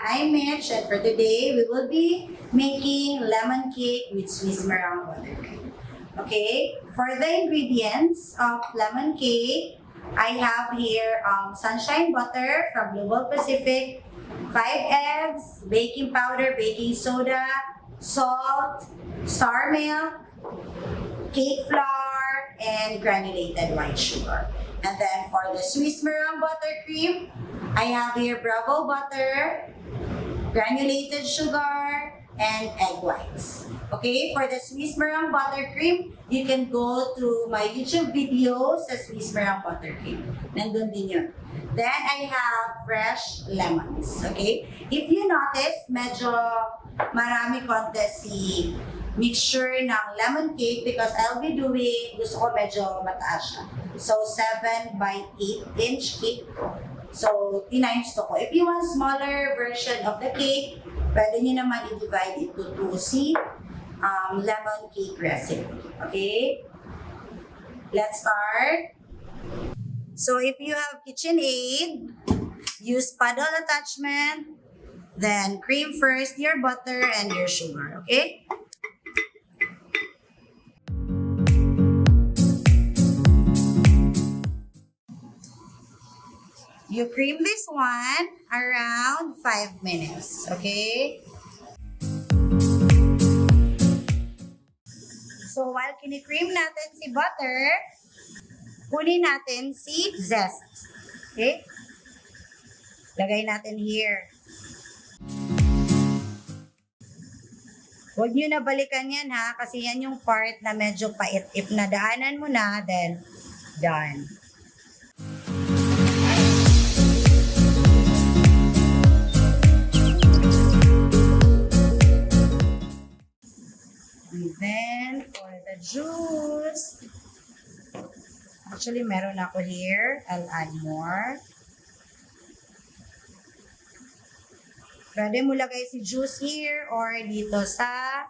I'm Mich, and for today we will be making lemon cake with Swiss meringue buttercream. Okay, for the ingredients of lemon cake, I have here sunshine butter from Global Pacific, 5 eggs, baking powder, baking soda, salt, sour milk, cake flour, and granulated white sugar. And then for the Swiss meringue buttercream, I have here Bravo butter, granulated sugar, and egg whites. Okay, for the Swiss meringue buttercream, you can go to my YouTube video sa Swiss meringue buttercream. Nandun din yun. Then I have fresh lemons. Okay, if you notice, medyo marami konti si mixture ng lemon cake because I'll be doing, gusto ko medyo mataas siya. So, 7 by 8 inch cake. So, tinimes to ko. If you want smaller version of the cake, pwede nyo naman i-divide into 2 lemon cake recipe. Okay? Let's start. So, if you have KitchenAid, use paddle attachment, then cream first your butter and your sugar. Okay? You cream this one around 5 minutes, okay? So, while kinikream natin si butter, kunin natin si zest, okay? Lagay natin here. Huwag nyo na balikan yan ha, kasi yan yung part na medyo pait. If nadaanan mo na, then done. And then, for the juice, actually, meron ako here. I'll add more. Pwede mo lagay si juice here or dito sa,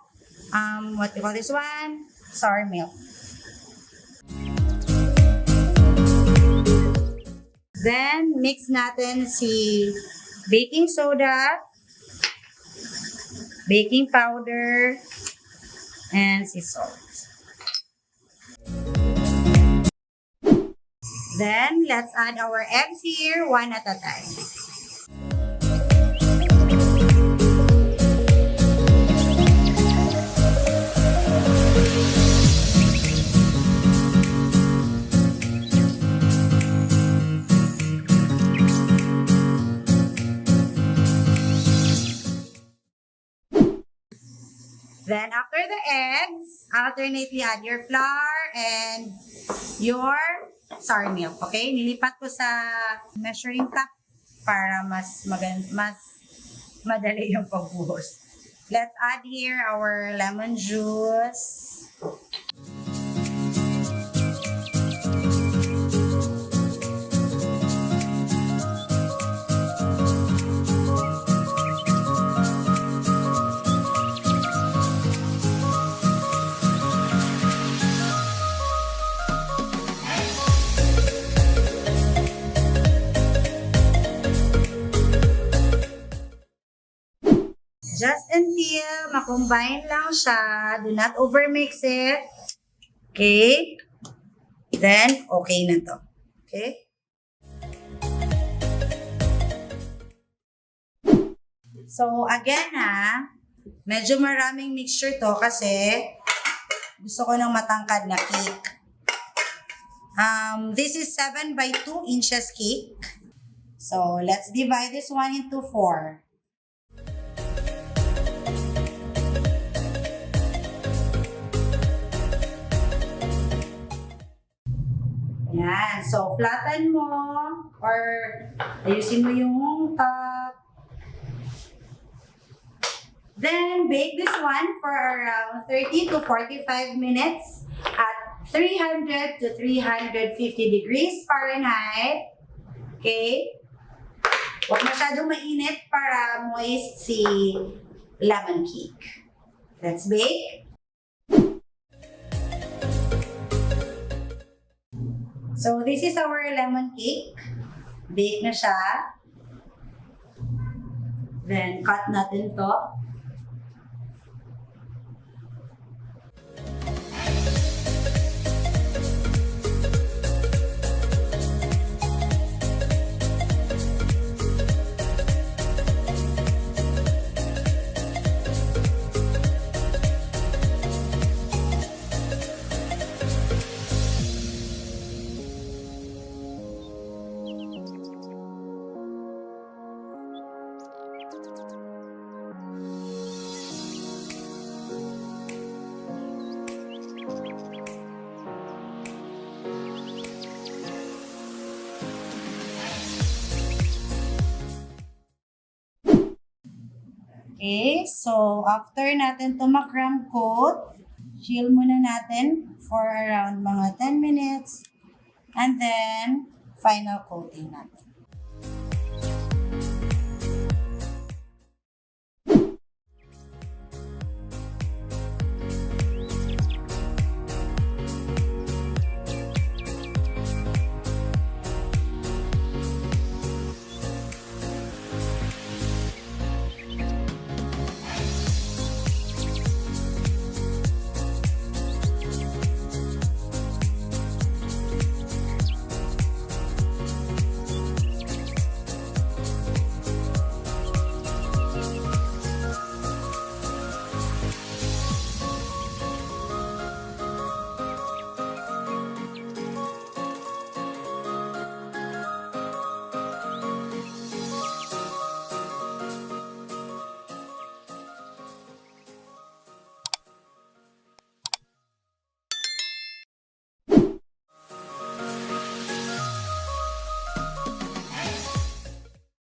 what you call this one? Sour milk. Then, mix natin si baking soda, baking powder, and sea salt. Then, let's add our eggs here one at a time. Then, after the eggs, alternately add your flour and your sour milk. Okay? Nilipat ko sa measuring cup para mas madali yung pagbuhos. Let's add here our lemon juice. Just until makombine lang siya. Do not overmix it. Okay? Then, okay na to. Okay? So, again ha, medyo maraming mixture to kasi gusto ko ng matangkad na cake. This is 7 by 2 inches cake. So, let's divide this one into 4. Yan. So, flatten mo or ayusin mo yung top. Then, bake this one for around 30 to 45 minutes at 300 to 350 degrees Fahrenheit. Okay? Huwag masyadong mainit para moist si lemon cake. Let's bake. So, this is our lemon cake. Bake na siya. Then, cut natin to. Okay, so after natin to ma-crumb coat, chill muna natin for around mga 10 minutes. And then, final coating natin.